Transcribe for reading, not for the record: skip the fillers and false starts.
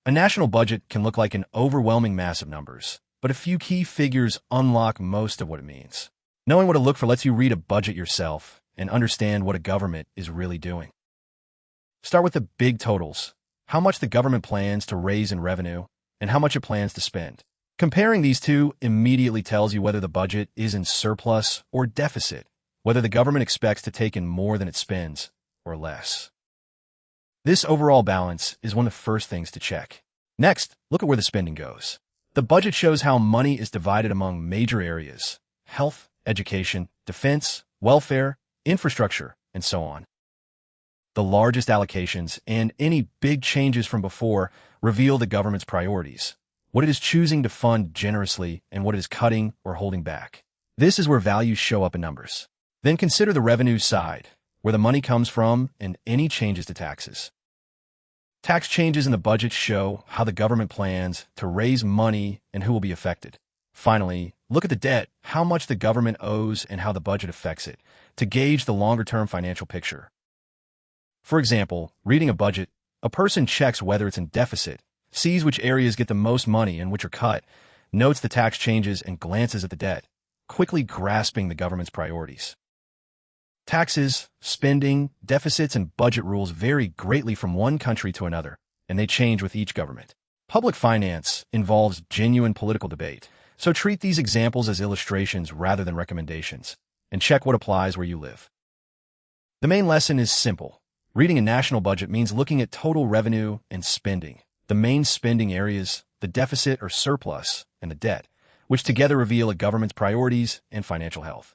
A national budget can look like an overwhelming mass of numbers, but a few key figures unlock most of what it means. Knowing what to look for lets you read a budget yourself and understand what a government is really doing. Start with the big totals: how much the government plans to raise in revenue and how much it plans to spend. Comparing these two immediately tells you whether the budget is in surplus or deficit, whether the government expects to take in more than it spends or less. This overall balance is one of the first things to check. Next, look at where the spending goes. The budget shows how money is divided among major areas: health, education, defense, welfare, infrastructure, and so on. The largest allocations and any big changes from before reveal the government's priorities, what it is choosing to fund generously and what it is cutting or holding back. This is where values show up in numbers. Then consider the revenue side, where the money comes from and any changes to taxes. Tax changes in the budget show how the government plans to raise money and who will be affected. Finally, look at the debt, how much the government owes and how the budget affects it, to gauge the longer-term financial picture. For example, reading a budget, a person checks whether it's in deficit, sees which areas get the most money and which are cut, notes the tax changes and glances at the debt, quickly grasping the government's priorities. Taxes, spending, deficits, and budget rules vary greatly from one country to another, and they change with each government. Public finance involves genuine political debate, so treat these examples as illustrations rather than recommendations, and check what applies where you live. The main lesson is simple. Reading a national budget means looking at total revenue and spending, the main spending areas, the deficit or surplus, and the debt, which together reveal a government's priorities and financial health.